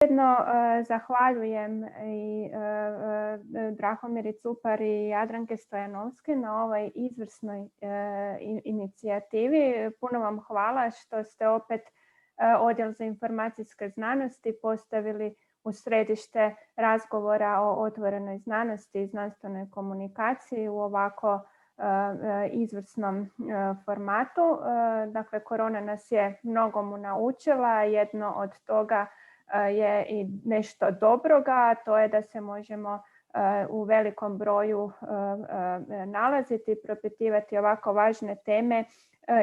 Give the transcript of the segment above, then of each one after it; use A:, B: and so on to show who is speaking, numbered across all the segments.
A: Ujedno zahvaljujem i Drahomiri Cupar i Jadranke Stojanovske na ovoj izvrsnoj inicijativi. Puno vam hvala što ste opet Odjel za informacijske znanosti postavili u središte razgovora o otvorenoj znanosti i znanstvenoj komunikaciji u ovako izvrsnom formatu. Dakle, korona nas je mnogomu naučila. Jedno od toga je i nešto dobroga, a to je da se možemo u velikom broju nalaziti i propitivati ovako važne teme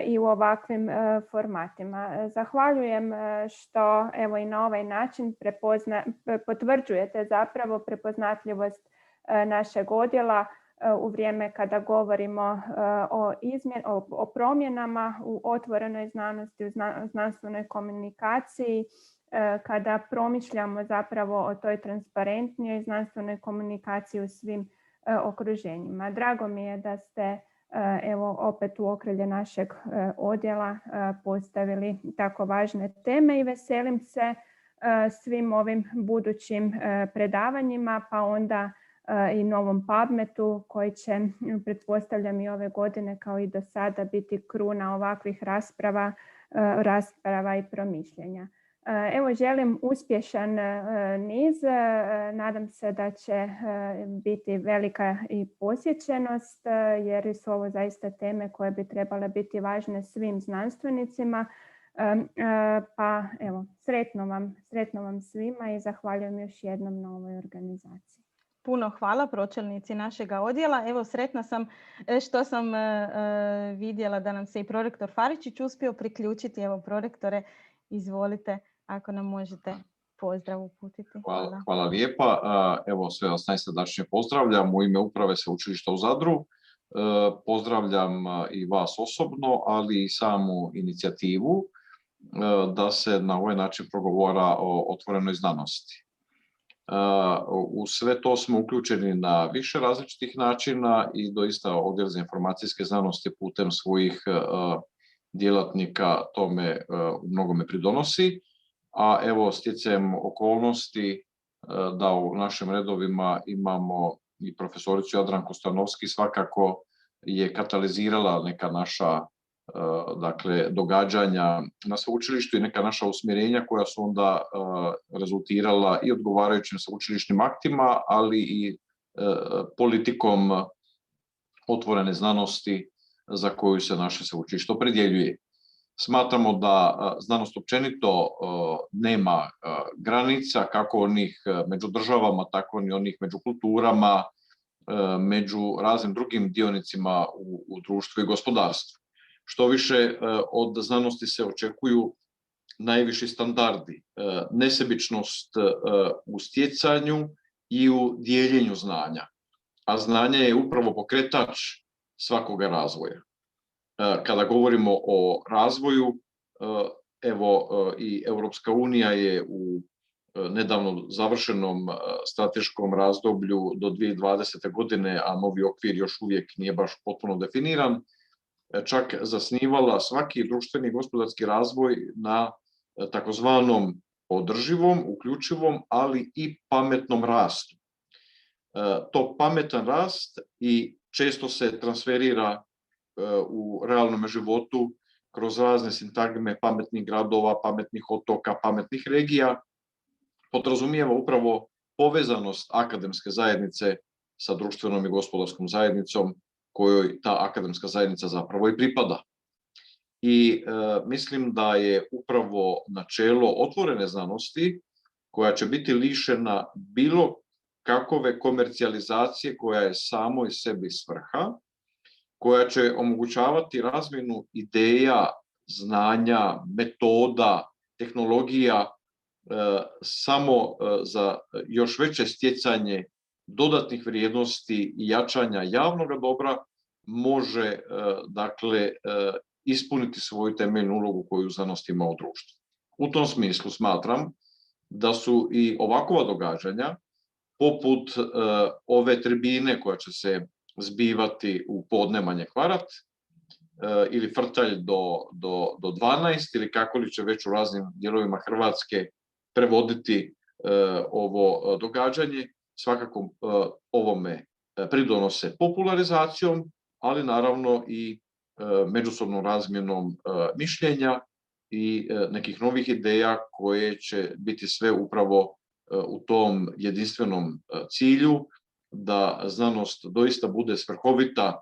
A: i u ovakvim formatima. Zahvaljujem što evo i na ovaj način potvrđujete zapravo prepoznatljivost našeg odjela u vrijeme kada govorimo o promjenama u otvorenoj znanosti, u znanstvenoj komunikaciji, kada promišljamo zapravo o toj transparentnijoj znanstvenoj komunikaciji u svim okruženjima. Drago mi je da ste evo opet u okrilje našeg odjela postavili tako važne teme i veselim se svim ovim budućim predavanjima, pa onda i novom PubMedu koji će, pretpostavljam i ove godine kao i do sada, biti kruna ovakvih rasprava i promišljenja. Evo, želim uspješan niz. Nadam se da će biti velika i posjećenost jer su ovo zaista teme koje bi trebale biti važne svim znanstvenicima. Pa evo, sretno vam svima i zahvaljujem još jednom na ovoj organizaciji.
B: Puno hvala pročelnici našega odjela. Evo, sretna sam što sam vidjela da nam se i prorektor Faričić uspio priključiti. Evo, prorektore, izvolite ako nam možete pozdrav uputiti.
C: Hvala lijepa. Evo, sve vas najsrdačnije pozdravljam u ime Uprave Sveučilišta u Zadru. Pozdravljam i vas osobno, ali i samu inicijativu da se na ovaj način progovora o otvorenoj znanosti. U sve to smo uključeni na više različitih načina i doista Odjel za informacijske znanosti putem svojih djelatnika tome u mnogome pridonosi. A evo, stjecajem okolnosti da u našim redovima imamo i profesoricu Jadranku Stojanovski, svakako je katalizirala neka naša događanja na sveučilištu i neka naša usmjerenja koja su onda rezultirala i odgovarajućim sveučilišnim aktima, ali i politikom otvorene znanosti za koju se naše sveučilište opredjeljuje. Smatramo da znanost općenito nema granica, kako onih među državama, tako i onih među kulturama, među raznim drugim dionicima u društvu i gospodarstvu. Što više, od znanosti se očekuju najviši standardi, nesebičnost u stjecanju i u dijeljenju znanja. A znanje je upravo pokretač svakoga razvoja. Kada govorimo o razvoju, evo i Europska unija je u nedavno završenom strateškom razdoblju do 2020. godine, a novi okvir još uvijek nije baš potpuno definiran, čak zasnivala svaki društveni i gospodarski razvoj na takozvanom održivom, uključivom, ali i pametnom rastu. To pametan rast i često se transferira u realnom životu kroz razne sintagme pametnih gradova, pametnih otoka, pametnih regija, podrazumijeva upravo povezanost akademske zajednice sa društvenom i gospodarskom zajednicom kojoj ta akademska zajednica zapravo i pripada. I mislim da je upravo načelo otvorene znanosti, koja će biti lišena bilo kakove komercijalizacije koja je samo iz sebi svrha, koja će omogućavati razmjenu ideja, znanja, metoda, tehnologija samo za još veće stjecanje dodatnih vrijednosti i jačanja javnog dobra, može ispuniti svoju temeljnu ulogu koju znanost ima u društvu. U tom smislu smatram da su i ovakova događanja, poput ove tribine koja će se zbivati u podnemanje Kvarat ili Frtalj do 12 ili kako li će već u raznim dijelovima Hrvatske prevoditi ovo događanje. Svakako ovome pridonose popularizacijom, ali naravno i međusobnom razmjenom mišljenja i nekih novih ideja koje će biti sve upravo u tom jedinstvenom cilju da znanost doista bude svrhovita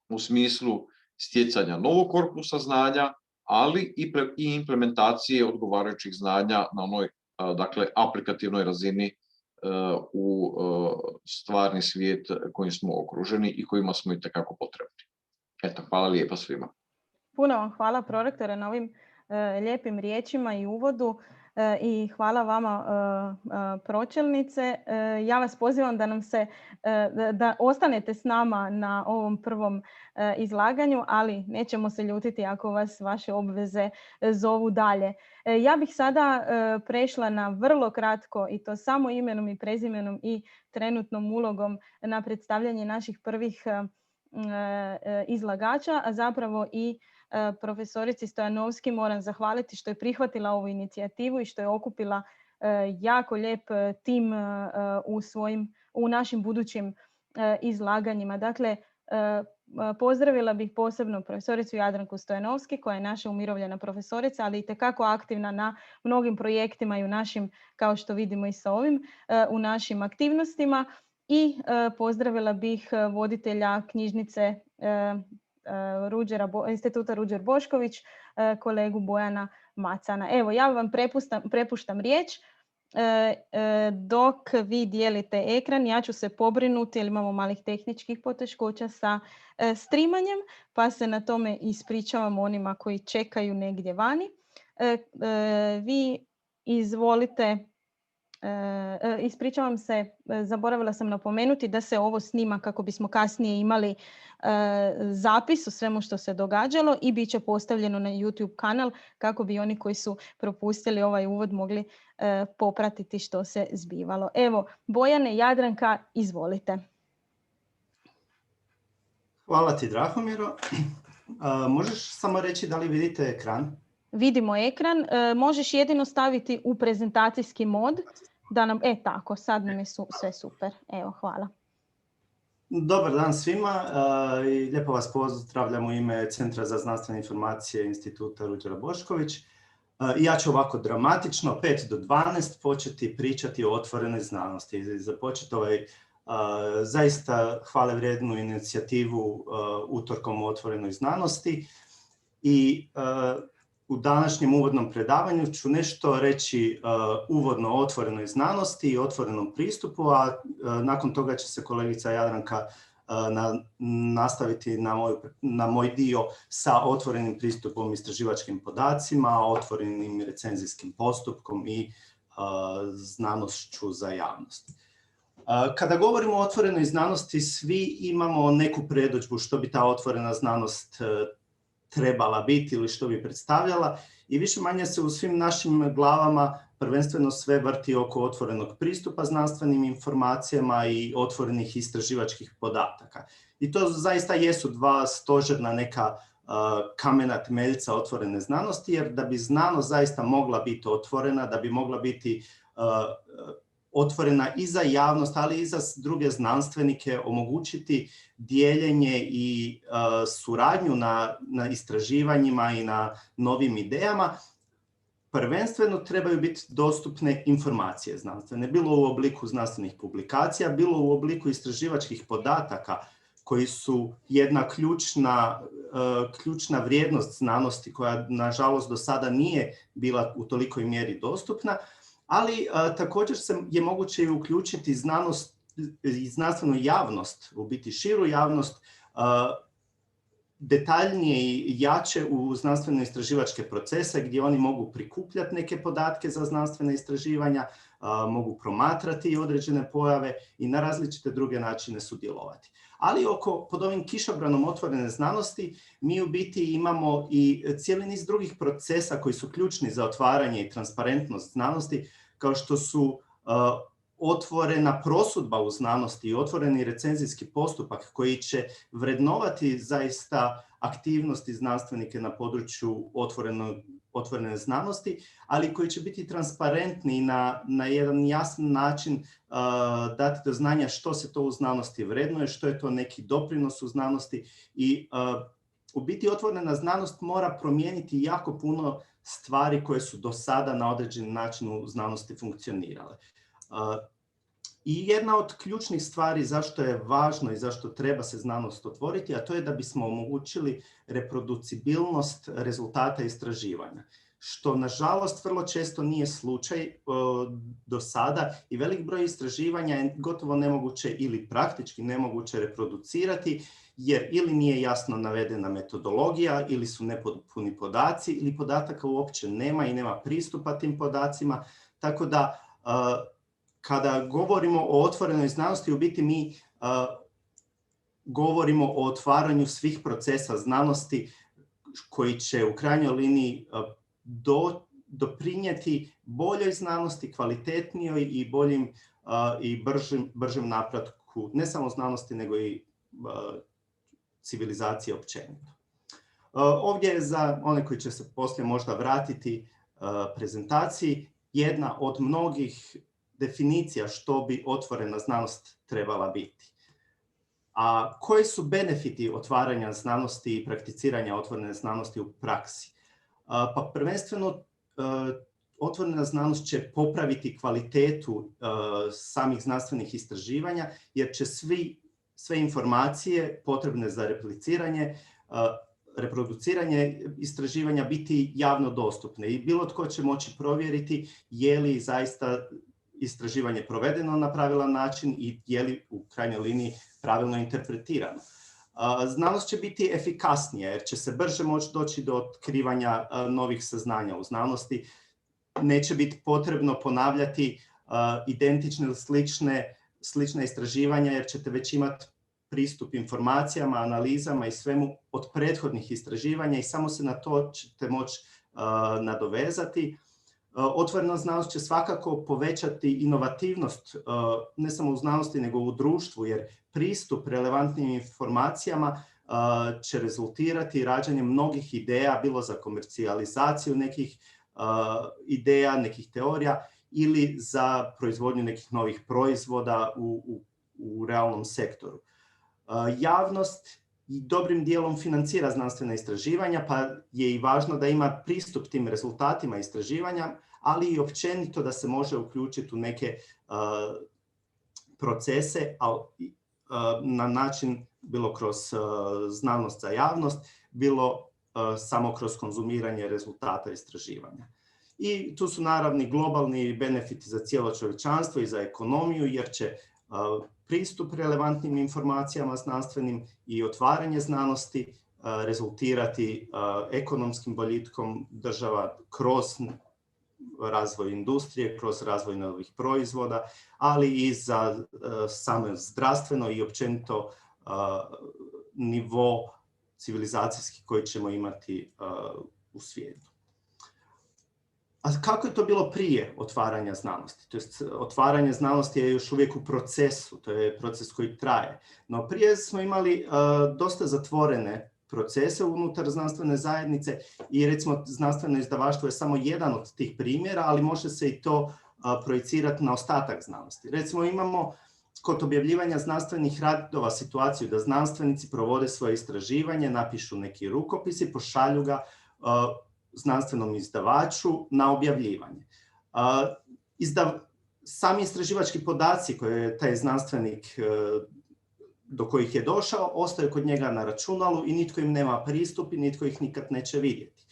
C: u smislu stjecanja novog korpusa znanja, ali i implementacije odgovarajućih znanja na onoj aplikativnoj razini u stvarni svijet kojim smo okruženi i kojima smo itekako potrebni. Eto, hvala lijepa svima.
B: Puno vam hvala, prorektore, na ovim lijepim riječima i uvodu i hvala vama, pročelnice. Ja vas pozivam da ostanete s nama na ovom prvom izlaganju, ali nećemo se ljutiti ako vas vaše obveze zovu dalje. Ja bih sada prešla na vrlo kratko, i to samo imenom i prezimenom i trenutnom ulogom, na predstavljanje naših prvih izlagača, a zapravo i profesorici Stojanovski moram zahvaliti što je prihvatila ovu inicijativu i što je okupila jako lijep tim u našim budućim izlaganjima. Dakle, pozdravila bih posebno profesoricu Jadranku Stojanovski, koja je naša umirovljena profesorica, ali itekako aktivna na mnogim projektima i u našim, kao što vidimo i sa ovim, u našim aktivnostima. I pozdravila bih voditelja knjižnice Instituta Ruđer Bošković, kolegu Bojana Macana. Evo, ja vam prepuštam riječ. Dok vi dijelite ekran, ja ću se pobrinuti jer imamo malih tehničkih poteškoća sa streamanjem, pa se na tome ispričavam onima koji čekaju negdje vani. Vi izvolite. Ispričavam se, zaboravila sam napomenuti da se ovo snima kako bismo kasnije imali zapis o svemu što se događalo i bit će postavljeno na YouTube kanal kako bi oni koji su propustili ovaj uvod mogli popratiti što se zbivalo. Evo, Bojane, Jadranka, izvolite.
D: Hvala ti, Drahomiro. Možeš samo reći da li vidite ekran?
B: Vidimo ekran. Možeš jedino staviti u prezentacijski mod da nam, tako, sad nam je sve super. Evo, hvala.
D: Dobar dan svima i lijepo vas pozdravljam u ime Centra za znanstvene informacije Instituta Ruđera Bošković. Ja ću ovako dramatično, 5 do 12, početi pričati o otvorenoj znanosti. Započeti zaista hvale vrijednu inicijativu utorkom o otvorenoj znanosti i u današnjem uvodnom predavanju ću nešto reći uvodno o otvorenoj znanosti i otvorenom pristupu, a nakon toga će se kolegica Jadranka nastaviti na moj dio sa otvorenim pristupom istraživačkim podacima, otvorenim recenzijskim postupkom i znanošću za javnost. Kada govorimo o otvorenoj znanosti, svi imamo neku predodžbu što bi ta otvorena znanost trebala biti ili što bi predstavljala i više manje se u svim našim glavama prvenstveno sve vrti oko otvorenog pristupa znanstvenim informacijama i otvorenih istraživačkih podataka. I to zaista jesu dva stožerna neka kamena temeljca otvorene znanosti, jer da bi znanost zaista mogla biti otvorena, da bi mogla biti otvorena i za javnost, ali i za druge znanstvenike, omogućiti dijeljenje i suradnju na istraživanjima i na novim idejama, prvenstveno trebaju biti dostupne informacije znanstvene, bilo u obliku znanstvenih publikacija, bilo u obliku istraživačkih podataka koji su jedna ključna vrijednost znanosti koja nažalost do sada nije bila u tolikoj mjeri dostupna, ali također je moguće i uključiti znanost i znanstvenu javnost, u biti širu javnost, detaljnije i jače u znanstveno-istraživačke procese gdje oni mogu prikupljati neke podatke za znanstvene istraživanja, mogu promatrati određene pojave i na različite druge načine sudjelovati. Ali pod ovim kišobranom otvorene znanosti mi u biti imamo i cijeli niz drugih procesa koji su ključni za otvaranje i transparentnost znanosti, kao što su otvorena prosudba u znanosti i otvoreni recenzijski postupak koji će vrednovati zaista aktivnosti znanstvenike na području otvorenog otvorene znanosti, ali koji će biti transparentni i na jedan jasan način dati do znanja što se to u znanosti vrednuje, što je to neki doprinos u znanosti i u biti otvorena znanost mora promijeniti jako puno stvari koje su do sada na određeni način u znanosti funkcionirale. I jedna od ključnih stvari zašto je važno i zašto treba se znanost otvoriti, a to je da bismo omogućili reproducibilnost rezultata istraživanja, što nažalost vrlo često nije slučaj do sada i velik broj istraživanja je gotovo nemoguće ili praktički nemoguće reproducirati jer ili nije jasno navedena metodologija ili su nepotpuni podaci ili podataka uopće nema i nema pristupa tim podacima, tako da kada govorimo o otvorenoj znanosti, u biti mi govorimo o otvaranju svih procesa znanosti koji će u krajnjoj liniji doprinijeti boljoj znanosti, kvalitetnijoj i boljim i bržem napretku ne samo znanosti nego i civilizacije općenito. Ovdje je za one koji će se poslije možda vratiti prezentaciji jedna od mnogih definicija što bi otvorena znanost trebala biti. A koji su benefiti otvaranja znanosti i prakticiranja otvorene znanosti u praksi? Pa prvenstveno otvorena znanost će popraviti kvalitetu samih znanstvenih istraživanja jer će sve informacije potrebne za reproduciranje istraživanja biti javno dostupne i bilo tko će moći provjeriti je li zaista istraživanje provedeno na pravilan način i je li u krajnjoj liniji pravilno interpretirano. Znanost će biti efikasnija jer će se brže moći doći do otkrivanja novih saznanja u znanosti. Neće biti potrebno ponavljati identične ili slične istraživanja jer ćete već imati pristup informacijama, analizama i svemu od prethodnih istraživanja i samo se na to ćete moći nadovezati. Otvorena znanost će svakako povećati inovativnost ne samo u znanosti nego u društvu jer pristup relevantnim informacijama će rezultirati rađanjem mnogih ideja, bilo za komercijalizaciju nekih ideja, nekih teorija ili za proizvodnju nekih novih proizvoda u realnom sektoru. Javnost dobrim dijelom financira znanstvena istraživanja, pa je i važno da ima pristup tim rezultatima istraživanja, ali i općenito da se može uključiti u neke procese na način bilo kroz znanost za javnost, bilo samo kroz konzumiranje rezultata istraživanja. I tu su naravni globalni benefiti za cijelo čovječanstvo i za ekonomiju, jer će pristup relevantnim informacijama znanstvenim i otvaranje znanosti rezultirati ekonomskim boljitkom država kroz razvoj industrije, kroz razvoj novih proizvoda, ali i za samo zdravstveno i općenito nivo civilizacijski koji ćemo imati u svijetu. A kako je to bilo prije otvaranja znanosti? To jest, otvaranje znanosti je još uvijek u procesu, to je proces koji traje. No prije smo imali dosta zatvorene procese unutar znanstvene zajednice i recimo znanstveno izdavaštvo je samo jedan od tih primjera, ali može se i to projicirati na ostatak znanosti. Recimo imamo kod objavljivanja znanstvenih radova situaciju da znanstvenici provode svoje istraživanje, napišu neki rukopis i pošalju ga znanstvenom izdavaču na objavljivanje. Sami istraživački podaci koje je taj znanstvenik do kojih je došao ostaju kod njega na računalu i nitko im nema pristup i nitko ih nikad neće vidjeti.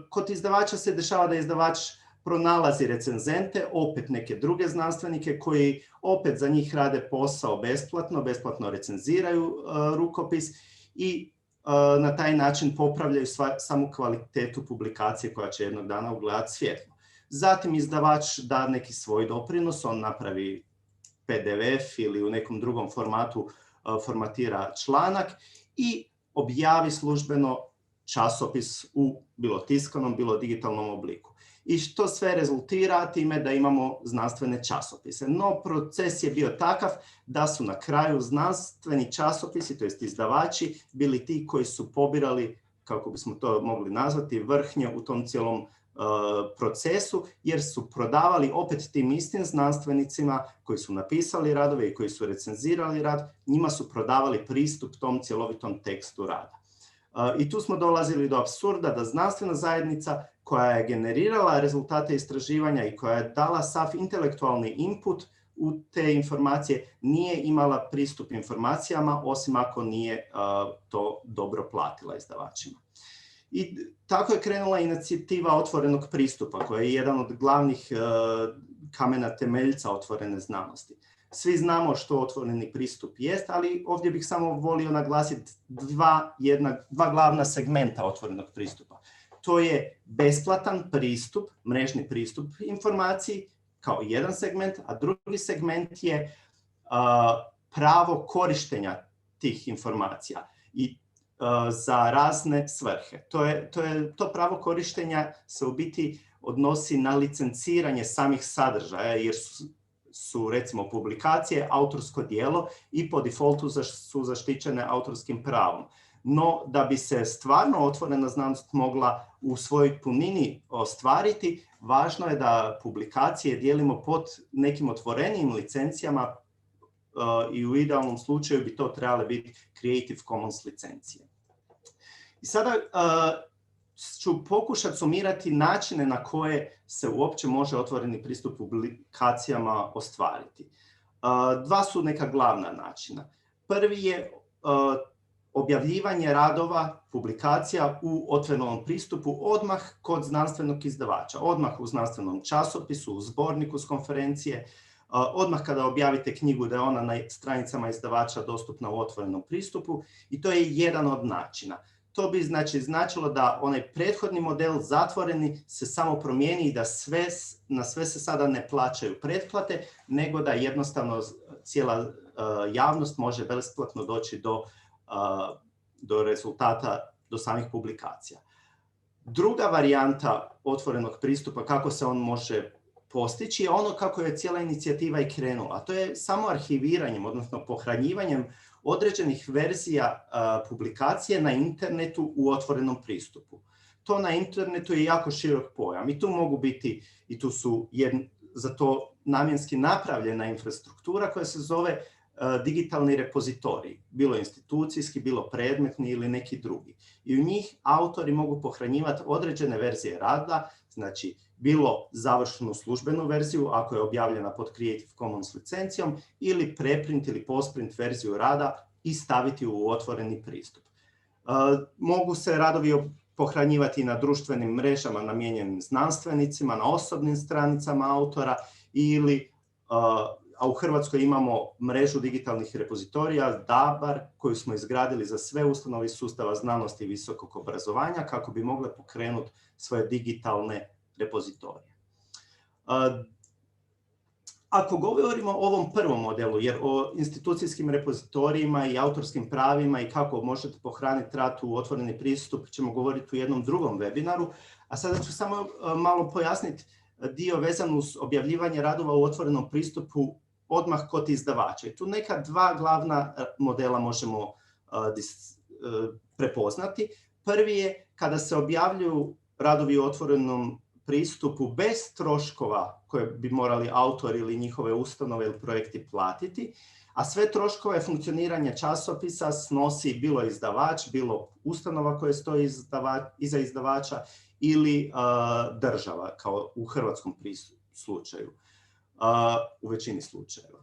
D: Kod izdavača se dešava da izdavač pronalazi recenzente, opet neke druge znanstvenike koji opet za njih rade posao besplatno recenziraju rukopis i na taj način popravljaju samu kvalitetu publikacije koja će jednog dana ugledati svjetlo. Zatim izdavač da neki svoj doprinos, on napravi PDF ili u nekom drugom formatu formatira članak i objavi službeno časopis u bilo tiskanom, bilo digitalnom obliku. I što sve rezultira time da imamo znanstvene časopise. No, proces je bio takav da su na kraju znanstveni časopisi, to jest izdavači, bili ti koji su pobirali kako bismo to mogli nazvati, vrhnje u tom cijelom procesu, jer su prodavali opet tim istim znanstvenicima koji su napisali radove i koji su recenzirali rad, njima su prodavali pristup tom cjelovitom tekstu rada. I tu smo dolazili do apsurda da znanstvena zajednica koja je generirala rezultate istraživanja i koja je dala sav intelektualni input u te informacije nije imala pristup informacijama, osim ako nije to dobro platila izdavačima. I tako je krenula inicijativa otvorenog pristupa, koja je jedan od glavnih kamena temeljca otvorene znanosti. Svi znamo što otvoreni pristup jest, ali ovdje bih samo volio naglasiti dva glavna segmenta otvorenog pristupa. To je besplatan pristup, mrežni pristup informaciji kao jedan segment, a drugi segment je pravo korištenja tih informacija i za razne svrhe. To pravo korištenja se u biti odnosi na licenciranje samih sadržaja, jer su recimo publikacije autorsko djelo i po defaultu su zaštićene autorskim pravom. No, da bi se stvarno otvorena znanost mogla u svojoj punini ostvariti, važno je da publikacije dijelimo pod nekim otvorenijim licencijama i u idealnom slučaju bi to trebale biti Creative Commons licencije. I sada ću pokušati sumirati načine na koje se uopće može otvoreni pristup publikacijama ostvariti. Dva su neka glavna načina. Prvi je objavljivanje radova, publikacija u otvorenom pristupu odmah kod znanstvenog izdavača, odmah u znanstvenom časopisu, u zborniku s konferencije, odmah kada objavite knjigu da je ona na stranicama izdavača dostupna u otvorenom pristupu i to je jedan od načina. To bi značilo da onaj prethodni model zatvoreni se samo promijeni i da na sve se sada ne plaćaju pretplate, nego da jednostavno cijela javnost može besplatno doći do rezultata, do samih publikacija. Druga varijanta otvorenog pristupa, kako se on može postići, je ono kako je cijela inicijativa i krenula. A to je samo arhiviranjem, odnosno pohranjivanjem određenih verzija publikacije na internetu u otvorenom pristupu. To na internetu je jako širok pojam i tu mogu biti, i tu su za to namjenski napravljena infrastruktura koja se zove digitalni repozitorij, bilo institucijski, bilo predmetni ili neki drugi. I u njih autori mogu pohranjivati određene verzije rada, znači bilo završenu službenu verziju ako je objavljena pod Creative Commons licencijom ili preprint ili postprint verziju rada i staviti u otvoreni pristup. Mogu se radovi pohranjivati na društvenim mrežama namijenjenim znanstvenicima, na osobnim stranicama autora a u Hrvatskoj imamo mrežu digitalnih repozitorija DABAR koju smo izgradili za sve ustanove iz sustava znanosti i visokog obrazovanja kako bi mogle pokrenuti svoje digitalne repozitorije. Ako govorimo o ovom prvom modelu, jer o institucijskim repozitorijima i autorskim pravima i kako možete pohraniti rad u otvoreni pristup ćemo govoriti u jednom drugom webinaru, a sada ću samo malo pojasniti dio vezan uz objavljivanje radova u otvorenom pristupu odmah kod izdavača. I tu neka dva glavna modela možemo prepoznati. Prvi je kada se objavljuju radovi u otvorenom pristupu bez troškova koje bi morali autori ili njihove ustanove ili projekti platiti, a sve troškove funkcioniranja časopisa snosi bilo izdavač, bilo ustanova koja stoji iza izdavača ili država, kao u hrvatskom slučaju, u većini slučajeva.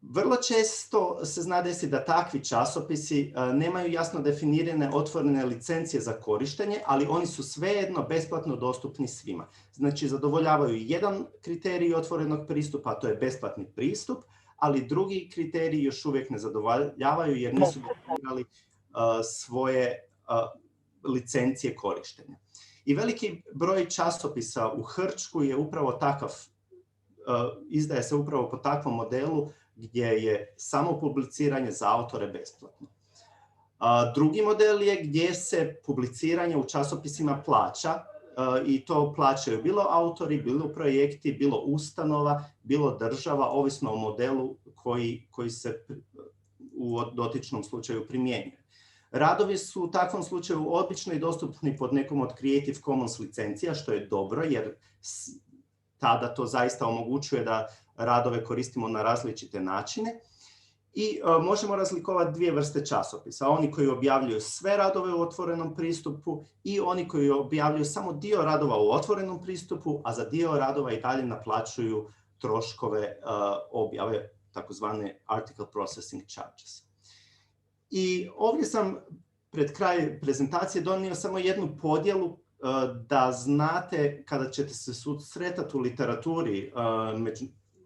D: Vrlo često se zna desiti da takvi časopisi nemaju jasno definirane otvorene licencije za korištenje, ali oni su svejedno besplatno dostupni svima. Znači, zadovoljavaju jedan kriterij otvorenog pristupa, a to je besplatni pristup, ali drugi kriteriji još uvijek ne zadovoljavaju jer nisu definirali svoje licencije korištenja. I veliki broj časopisa u Hrvatsku je upravo takav, izdaje se upravo po takvom modelu gdje je samo publiciranje za autore besplatno. Drugi model je gdje se publiciranje u časopisima plaća i to plaćaju bilo autori, bilo projekti, bilo ustanova, bilo država, ovisno o modelu koji se u dotičnom slučaju primjenjuje. Radovi su u takvom slučaju obično i dostupni pod nekom od Creative Commons licencija, što je dobro jer tada to zaista omogućuje da radove koristimo na različite načine. I možemo razlikovati dvije vrste časopisa. Oni koji objavljuju sve radove u otvorenom pristupu i oni koji objavljuju samo dio radova u otvorenom pristupu, a za dio radova i dalje naplaćuju troškove objave, takozvane article processing charges. I ovdje sam pred kraj prezentacije donio samo jednu podjelu da znate kada ćete se susretati u literaturi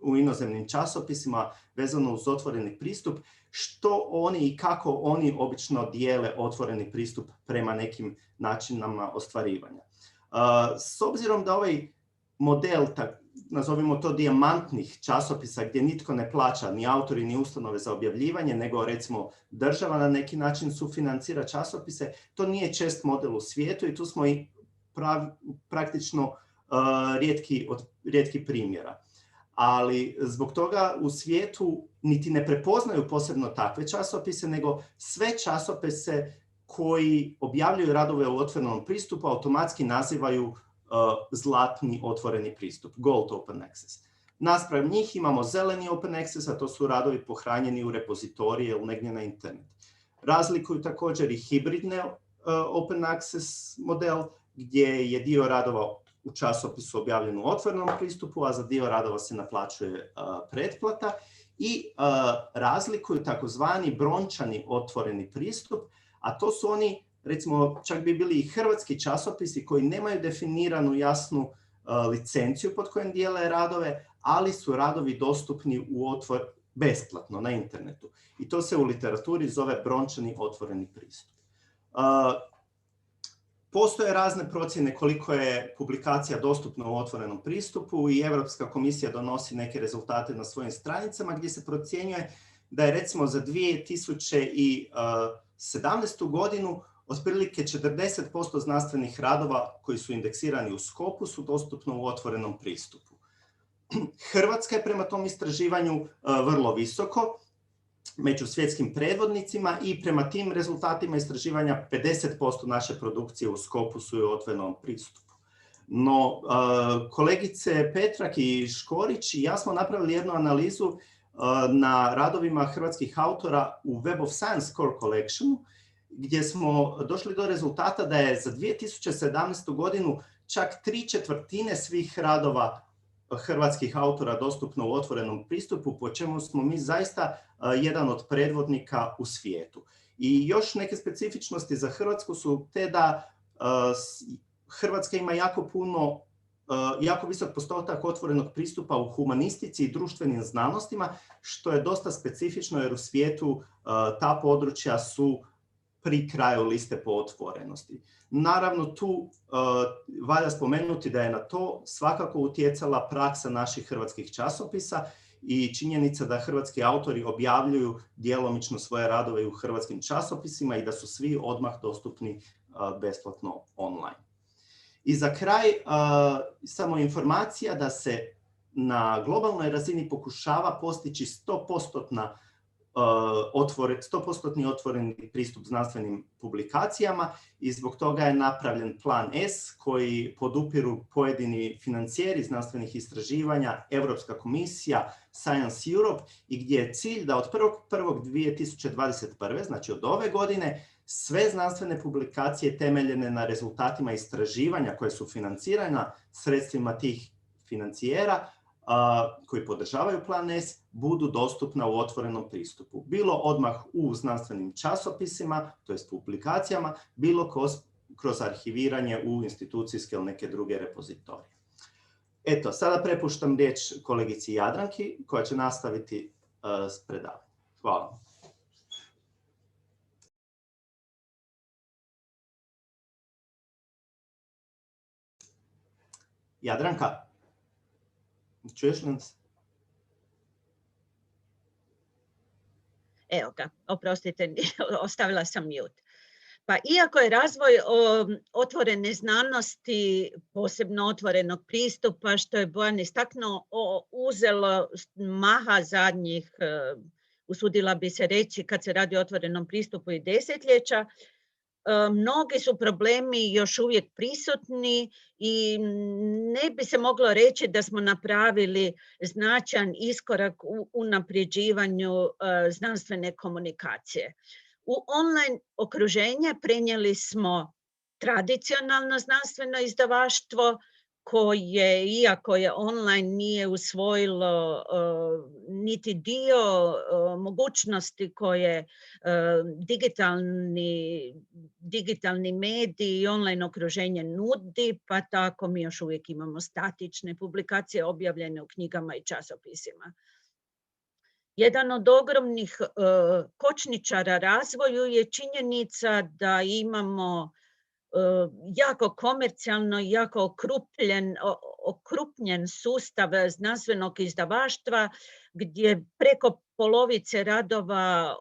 D: u inozemnim časopisima vezano uz otvoreni pristup, što oni i kako oni obično dijele otvoreni pristup prema nekim načinama ostvarivanja. S obzirom da ovaj model, nazovimo to dijamantnih časopisa gdje nitko ne plaća, ni autori ni ustanove za objavljivanje, nego recimo država na neki način sufinancira časopise, to nije čest model u svijetu i tu smo i praktično rijetki primjera. Ali zbog toga u svijetu niti ne prepoznaju posebno takve časopise, nego sve časopise koji objavljuju radove u otvorenom pristupu automatski nazivaju zlatni otvoreni pristup, Gold Open Access. Naspram njih imamo zeleni Open Access, a to su radovi pohranjeni u repozitorije ili negdje na internet. Razlikuju također i hibridne Open Access model, gdje je dio radova u časopisu objavljen u otvorenom pristupu, a za dio radova se naplaćuje pretplata. I razlikuju takozvani brončani otvoreni pristup, a to su oni, recimo, čak bi bili i hrvatski časopisi koji nemaju definiranu jasnu licenciju pod kojom dijele radove, ali su radovi dostupni besplatno na internetu. I to se u literaturi zove brončani otvoreni pristup. Postoje razne procjene koliko je publikacija dostupna u otvorenom pristupu i Europska komisija donosi neke rezultate na svojim stranicama gdje se procjenjuje da je recimo za 2017. godinu otprilike 40% znanstvenih radova koji su indeksirani u Skopu su dostupno u otvorenom pristupu. Hrvatska je prema tom istraživanju vrlo visoko među svjetskim predvodnicima i prema tim rezultatima istraživanja 50% naše produkcije u Skopu su u otvorenom pristupu. No, kolegice Petrak i Škorić i ja smo napravili jednu analizu na radovima hrvatskih autora u Web of Science Core Collectionu, gdje smo došli do rezultata da je za 2017. godinu čak 3/4 svih radova hrvatskih autora dostupno u otvorenom pristupu, po čemu smo mi zaista jedan od predvodnika u svijetu. I još neke specifičnosti za Hrvatsku su te da Hrvatska ima jako visok postotak otvorenog pristupa u humanistici i društvenim znanostima, što je dosta specifično jer u svijetu ta područja su pri kraju liste po otvorenosti. Naravno, tu valja spomenuti da je na to svakako utjecala praksa naših hrvatskih časopisa i činjenica da hrvatski autori objavljuju djelomično svoje radove u hrvatskim časopisima i da su svi odmah dostupni besplatno online. I za kraj, samo informacija da se na globalnoj razini pokušava postići 100% otvoreni pristup znanstvenim publikacijama i zbog toga je napravljen plan S koji podupiru pojedini financijeri znanstvenih istraživanja, Europska komisija, Science Europe i gdje je cilj da od 1.1.2021. znači od ove godine, sve znanstvene publikacije temeljene na rezultatima istraživanja koje su financirana sredstvima tih financijera koji podržavaju plan S, budu dostupna u otvorenom pristupu. Bilo odmah u znanstvenim časopisima, to jest publikacijama, bilo kroz arhiviranje u institucijske ili neke druge repozitorije. Eto, sada prepuštam riječ kolegici Jadranki, koja će nastaviti s predavanjem. Hvala. Jadranka, čuješ li nas?
E: Evo ga, oprostite, ostavila sam mute. Pa iako je razvoj otvorene znanosti, posebno otvorenog pristupa, što je Bojan istaknuo, uzelo maha zadnjih usudila bi se reći kad se radi o otvorenom pristupu i desetljeća. Mnogi su problemi još uvijek prisutni i ne bi se moglo reći da smo napravili značajan iskorak u unapređivanju znanstvene komunikacije. U online okruženje prenijeli smo tradicionalno znanstveno izdavaštvo koje, iako je online, nije usvojilo niti dio mogućnosti koje digitalni mediji i online okruženje nudi, pa tako mi još uvijek imamo statične publikacije objavljene u knjigama i časopisima. Jedan od ogromnih kočničara razvoju je činjenica da imamo jako komercijalno i jako okrupnjen sustav znanstvenog izdavaštva gdje preko polovice radova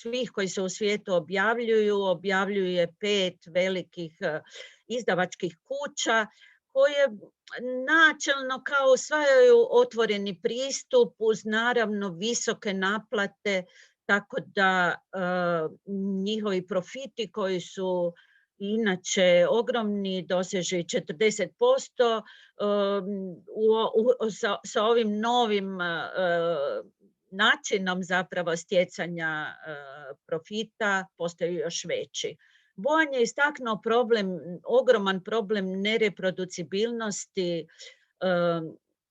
E: svih koji se u svijetu objavljuje 5 velikih izdavačkih kuća koje načelno kao usvajaju otvoreni pristup uz naravno visoke naplate, tako da njihovi profiti koji su inače ogromni doseže 40%, sa ovim novim načinom zapravo stjecanja profita postaju još veći. Bojan je istaknuo ogroman problem nereproducibilnosti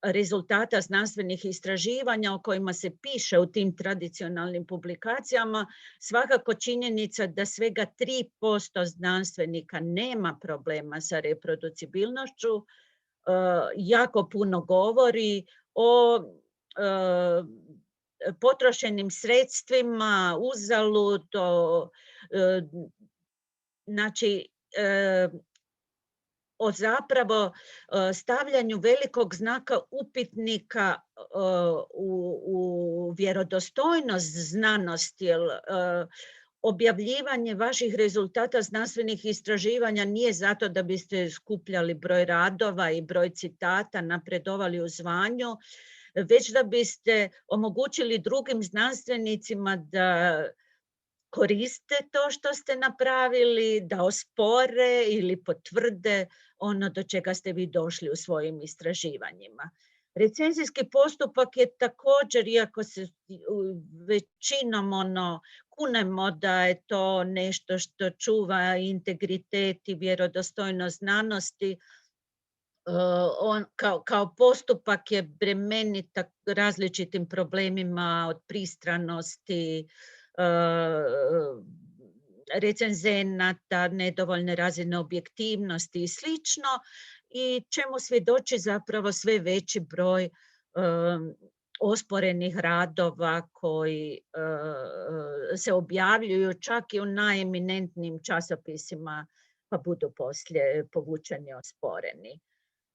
E: rezultata znanstvenih istraživanja o kojima se piše u tim tradicionalnim publikacijama. Svakako činjenica da svega 3% znanstvenika nema problema sa reproducibilnošću jako puno govori o potrošenim sredstvima, uzalud, znači o zapravo stavljanju velikog znaka upitnika u vjerodostojnost znanosti, jer objavljivanje vaših rezultata znanstvenih istraživanja nije zato da biste skupljali broj radova i broj citata, napredovali u zvanju, već da biste omogućili drugim znanstvenicima da koriste to što ste napravili, da ospore ili potvrde ono do čega ste vi došli u svojim istraživanjima. Recenzijski postupak je također, iako se većinom kunemo da je to nešto što čuva integritet i vjerodostojnost znanosti, on kao postupak je bremenit različitim problemima od pristranosti, recenzenata, nedovoljne razine objektivnosti i slično, i čemu svjedoči zapravo sve veći broj osporenih radova koji se objavljuju čak i u najeminentnijim časopisima pa budu poslije povučeni, osporeni.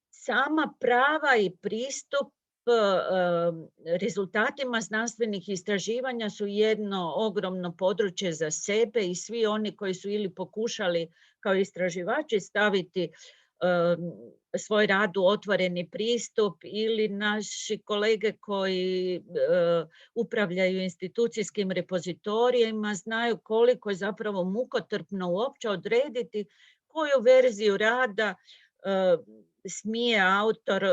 E: Sama prava i pristup rezultatima znanstvenih istraživanja su jedno ogromno područje za sebe i svi oni koji su ili pokušali kao istraživači staviti svoj rad u otvoreni pristup ili naši kolege koji upravljaju institucijskim repozitorijima znaju koliko je zapravo mukotrpno uopće odrediti koju verziju rada smije autor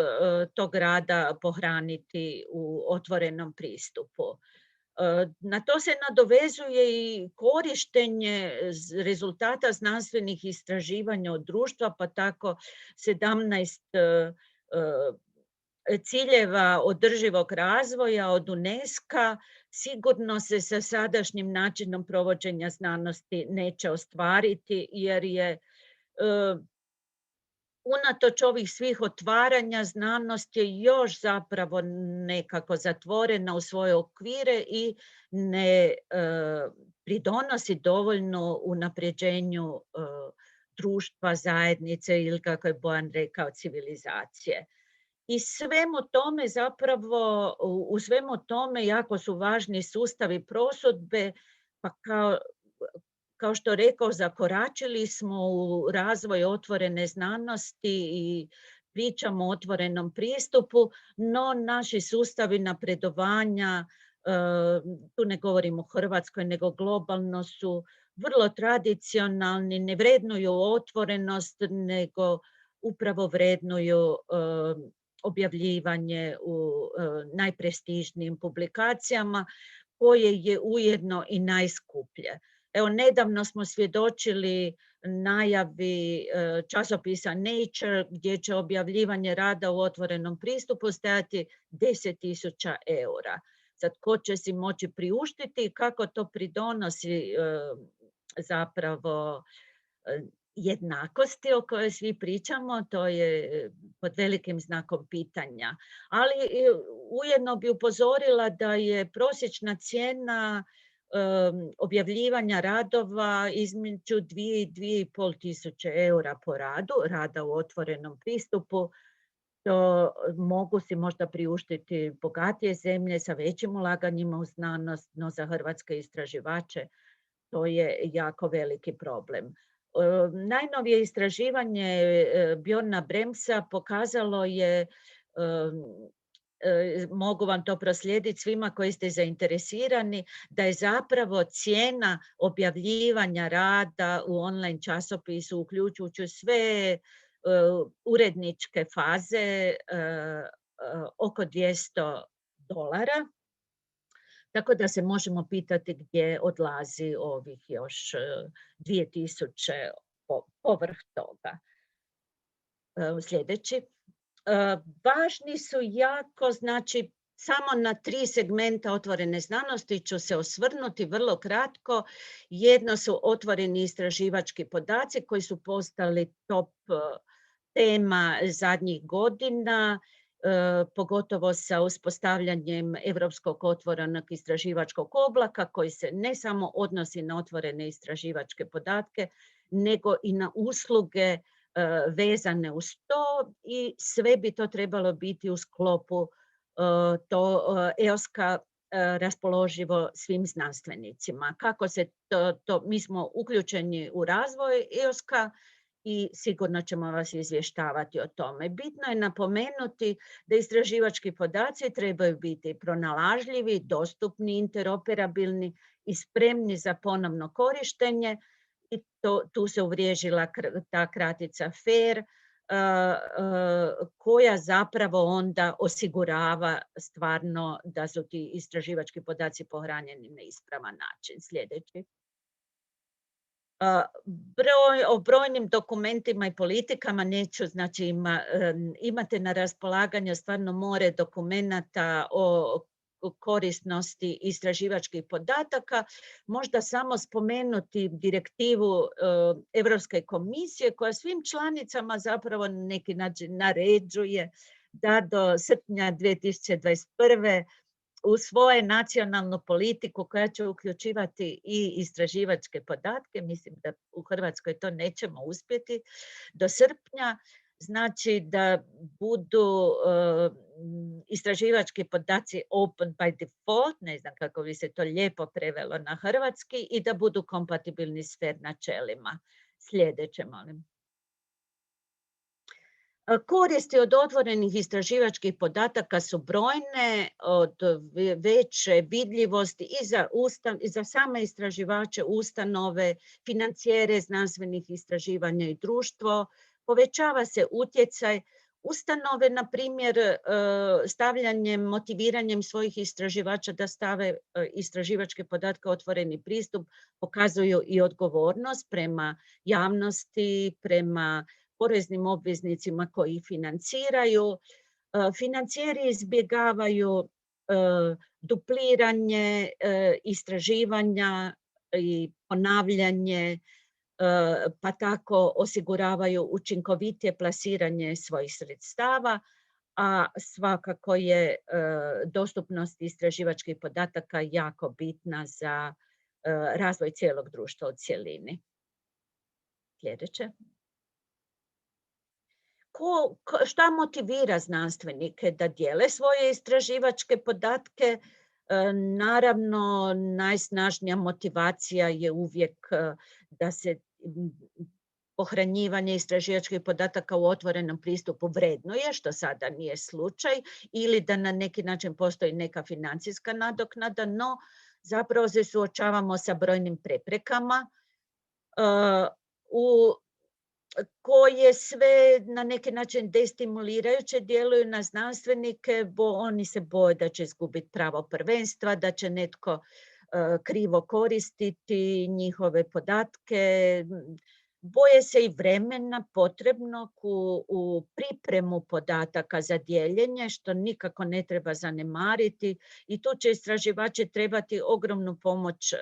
E: tog rada pohraniti u otvorenom pristupu. Na to se nadovezuje i korištenje rezultata znanstvenih istraživanja od društva, pa tako 17 ciljeva održivog razvoja od UNESCO-a sigurno se sa sadašnjim načinom provođenja znanosti neće ostvariti, jer je unatoč ovih svih otvaranja znanost je još zapravo nekako zatvorena u svoje okvire i ne pridonosi dovoljno unapređenju društva, zajednice ili, kako je Bojan rekao, civilizacije. I svemu tome zapravo, u svemu tome jako su važni sustavi prosudbe, pa kao što rekao, zakoračili smo u razvoj otvorene znanosti i pričamo o otvorenom pristupu, no naši sustavi napredovanja tu ne govorim o Hrvatskoj, nego globalno su vrlo tradicionalni, ne vrednuju otvorenost, nego upravo vrednuju objavljivanje u najprestižnijim publikacijama, koje je ujedno i najskuplje. Evo, nedavno smo svjedočili najavi časopisa Nature, gdje će objavljivanje rada u otvorenom pristupu stajati 10.000 eura. Sad, ko će si moći priuštiti i kako to pridonosi zapravo jednakosti o kojoj svi pričamo, to je pod velikim znakom pitanja. Ali ujedno bi upozorila da je prosječna cijena objavljivanja radova između 2.000 i 2.500 eura po radu, rada u otvorenom pristupu. To mogu si možda priuštiti bogatije zemlje sa većim ulaganjima u znanost, no za hrvatske istraživače to je jako veliki problem. Najnovije istraživanje Bjorna Bremsa pokazalo je, mogu vam to proslijediti svima koji ste zainteresirani, da je zapravo cijena objavljivanja rada u online časopisu, uključujući sve uredničke faze, oko $200. Tako da se možemo pitati gdje odlazi ovih još 2.000 povrh toga. Sljedeći. Važni su jako, znači, samo na 3 segmenta otvorene znanosti ću se osvrnuti vrlo kratko. Jedno su otvoreni istraživački podaci koji su postali top tema zadnjih godina, pogotovo sa uspostavljanjem Europskog otvorenog istraživačkog oblaka, koji se ne samo odnosi na otvorene istraživačke podatke, nego i na usluge vezane uz to, i sve bi to trebalo biti u sklopu EOSCA raspoloživo svim znanstvenicima. Kako se mi smo uključeni u razvoj EOSCA i sigurno ćemo vas izvještavati o tome. Bitno je napomenuti da istraživački podaci trebaju biti pronalažljivi, dostupni, interoperabilni i spremni za ponovno korištenje. I tu se uvriježila ta kratica FAIR, koja zapravo onda osigurava stvarno da su ti istraživački podaci pohranjeni na ispravan način. Sljedeći. O brojnim dokumentima i politikama neću, znači imate na raspolaganju stvarno more dokumenata o korisnosti istraživačkih podataka. Možda samo spomenuti direktivu Europske komisije koja svim članicama zapravo na neki način naređuje da do srpnja 2021. u svoje nacionalnu politiku koja će uključivati i istraživačke podatke, mislim da u Hrvatskoj to nećemo uspjeti, do srpnja, znači da budu istraživački podaci open by default, ne znam kako bi se to lijepo prevelo na hrvatski, i da budu kompatibilni s FAIR načelima. Sljedeće, molim. Koristi od otvorenih istraživačkih podataka su brojne, od veće vidljivosti i za same istraživače, ustanove, financijere znanstvenih istraživanja i društvo. Povećava se utjecaj ustanove, na primjer, stavljanjem, motiviranjem svojih istraživača da stave istraživačke podatke otvoreni pristup, pokazuju i odgovornost prema javnosti, prema poreznim obveznicima koji ih financiraju. Financijeri izbjegavaju dupliranje istraživanja i ponavljanje, pa tako osiguravaju učinkovitije plasiranje svojih sredstava, a svakako je dostupnost istraživačkih podataka jako bitna za razvoj cijelog društva u cjelini. Sljedeće. Šta motivira znanstvenike da dijele svoje istraživačke podatke? Naravno, najsnažnija motivacija je uvijek da se pohranjivanje istraživačkih podataka u otvorenom pristupu vrednuje, što sada nije slučaj, ili da na neki način postoji neka financijska nadoknada, no zapravo se suočavamo sa brojnim preprekama koje sve na neki način destimulirajuće djeluju na znanstvenike, oni se boje da će izgubiti pravo prvenstva, da će netko krivo koristiti njihove podatke. Boje se i vremena potrebnog u pripremu podataka za dijeljenje, što nikako ne treba zanemariti. I tu će istraživači trebati ogromnu pomoć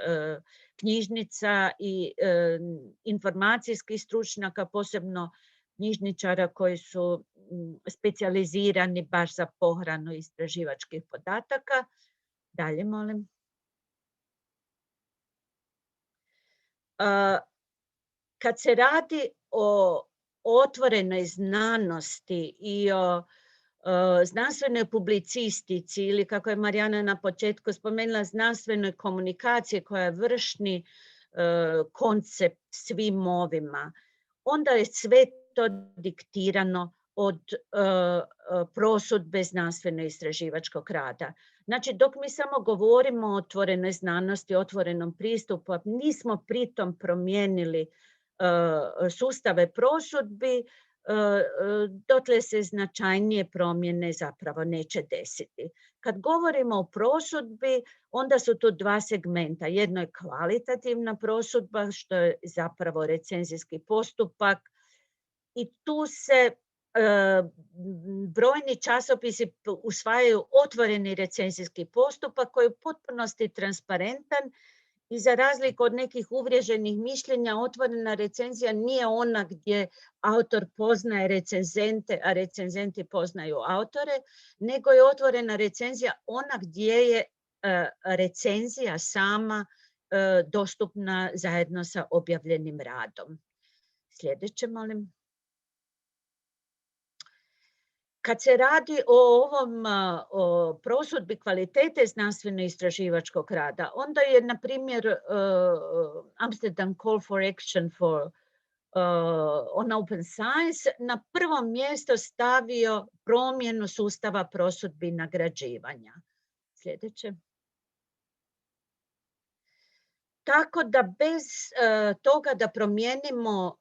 E: knjižnica i informacijskih stručnjaka, posebno knjižničara koji su specijalizirani baš za pohranu istraživačkih podataka. Dalje, molim. Kad se radi o otvorenoj znanosti i o znanstvenoj publicistici ili, kako je Marijana na početku spomenula, znanstvenoj komunikaciji koja je vršni koncept svim ovima, onda je sve to diktirano od prosudbe znanstveno-istraživačkog rada. Znači, dok mi samo govorimo o otvorenoj znanosti, otvorenom pristupu, nismo pritom promijenili sustave prosudbi, dotle se značajnije promjene zapravo neće desiti. Kad govorimo o prosudbi, onda su tu dva segmenta. Jedno je kvalitativna prosudba, što je zapravo recenzijski postupak, i tu se brojni časopisi usvajaju otvoreni recenzijski postupak koji je u potpunosti transparentan i za razliku od nekih uvriježenih mišljenja, otvorena recenzija nije ona gdje autor poznaje recenzente, a recenzenti poznaju autore, nego je otvorena recenzija ona gdje je recenzija sama dostupna zajedno sa objavljenim radom. Sljedeće, molim. Kad se radi o prosudbi kvalitete znanstveno-istraživačkog rada, onda je, na primjer, Amsterdam Call for Action on Open Science na prvo mjesto stavio promjenu sustava prosudbi nagrađivanja. Sljedeće. Tako da bez toga da promijenimo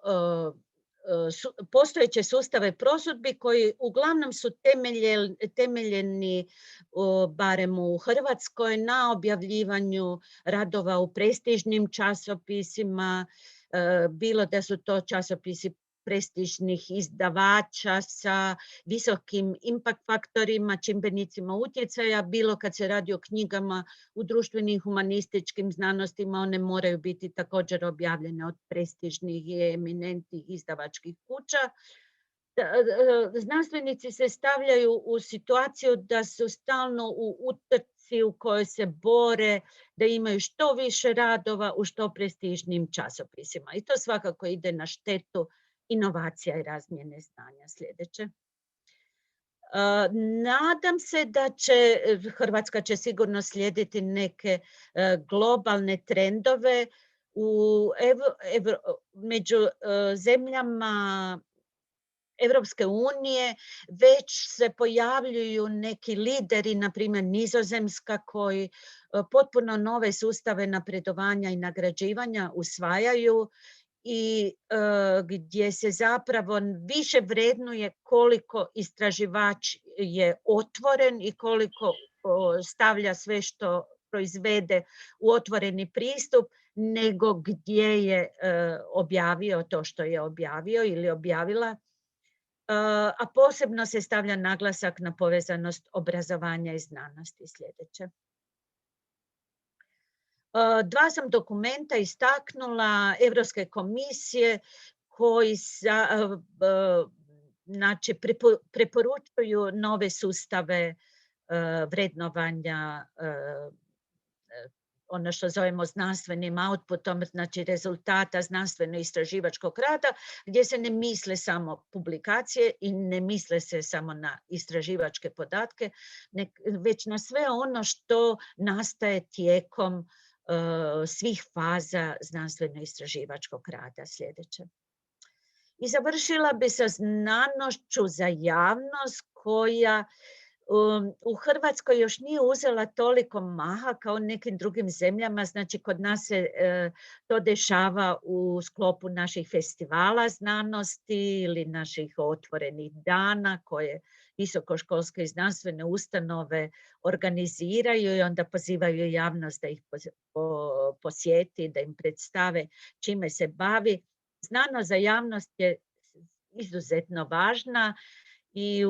E: postojeće sustave prosudbi koji uglavnom su temeljeni barem u Hrvatskoj na objavljivanju radova u prestižnim časopisima, bilo da su to časopisi prestižnih izdavača sa visokim impact faktorima, čimbenicima utjecaja, bilo kad se radi o knjigama u društvenim humanističkim znanostima, one moraju biti također objavljene od prestižnih i eminentnih izdavačkih kuća. Znanstvenici se stavljaju u situaciju da su stalno u utrci u kojoj se bore da imaju što više radova u što prestižnijim časopisima. I to svakako ide na štetu inovacija i razmjene znanja. Sljedeće. Nadam se da će Hrvatska će sigurno slijediti neke globalne trendove među zemljama Evropske unije. Već se pojavljuju neki lideri, na primjer Nizozemska, koji potpuno nove sustave napredovanja i nagrađivanja usvajaju i gdje se zapravo više vrednuje koliko istraživač je otvoren i koliko stavlja sve što proizvede u otvoreni pristup, nego gdje je objavio to što je objavio ili objavila. A posebno se stavlja naglasak na povezanost obrazovanja i znanosti. Sljedeće. Dva sam dokumenta istaknula Europske komisije koji znači, preporučuju nove sustave vrednovanja, ono što zovemo znanstvenim outputom, znači rezultata znanstveno-istraživačkog rada, gdje se ne misle samo publikacije i ne misle se samo na istraživačke podatke, već na sve ono što nastaje tijekom svih faza znanstveno-istraživačkog rada. Sljedeće. I završila bi sa znanošću za javnost koja u Hrvatskoj još nije uzela toliko maha kao u nekim drugim zemljama. Znači, kod nas se to dešava u sklopu naših festivala znanosti ili naših otvorenih dana koje visokoškolske i znanstvene ustanove organiziraju i onda pozivaju javnost da ih posjeti, da im predstave čime se bavi. Znanost za javnost je izuzetno važna i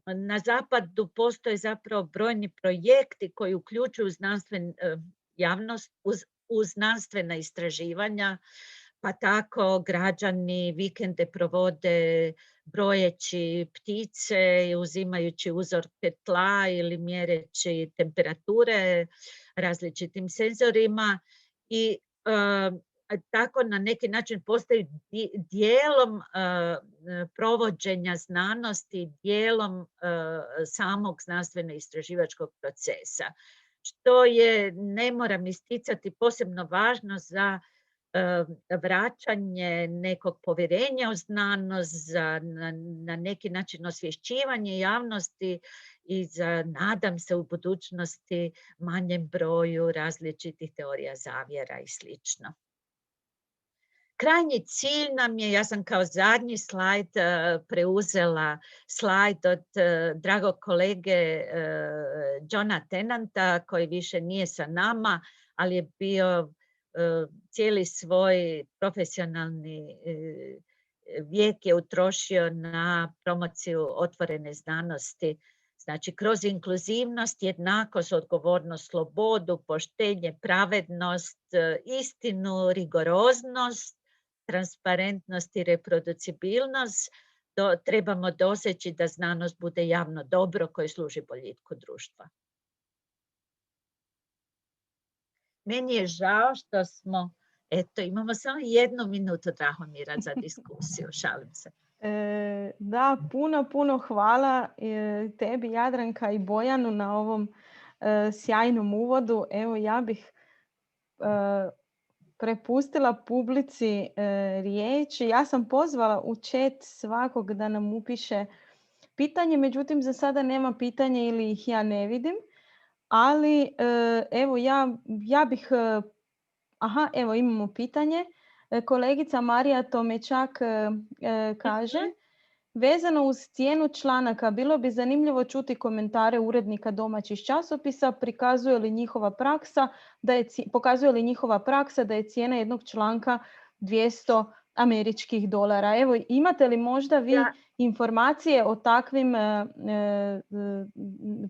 E: na zapadu postoje zapravo brojni projekti koji uključuju javnost u znanstvena istraživanja, pa tako građani vikende provode brojeći ptice i uzimajući uzorke tla ili mjereći temperature različitim senzorima i tako na neki način postaju dijelom provođenja znanosti, dijelom samog znanstveno-istraživačkog procesa, što je, ne moram isticati, posebno važno za vraćanje nekog povjerenja u znanost, za na neki način osvješćivanje javnosti i za, nadam se, u budućnosti manjem broju različitih teorija zavjera i slično. Krajnji cilj nam je, ja sam kao zadnji slajd preuzela slajd od dragog kolege Johna Tennanta, koji više nije sa nama, ali je bio cijeli svoj profesionalni vijek je utrošio na promociju otvorene znanosti. Znači, kroz inkluzivnost, jednakost, odgovornost, slobodu, poštenje, pravednost, istinu, rigoroznost, transparentnost i reproducibilnost, trebamo doseći da znanost bude javno dobro koje služi boljitku društva. Meni je žao što smo, imamo samo 1 minutu, Drahomira, za diskusiju, šalim se.
B: Da, puno hvala tebi, Jadranka, i Bojanu na ovom sjajnom uvodu. Evo, ja bih prepustila publici riječi. Ja sam pozvala u chat svakog da nam upiše pitanje, međutim za sada nema pitanja ili ih ja ne vidim. Ali evo ja bih... evo imamo pitanje. Kolegica Marija Tomečak kaže: vezano uz cijenu članaka, bilo bi zanimljivo čuti komentare urednika domaćih časopisa. Pokazuje li njihova praksa da je cijena jednog članka $200 američkih? Evo, imate li možda vi informacije o takvim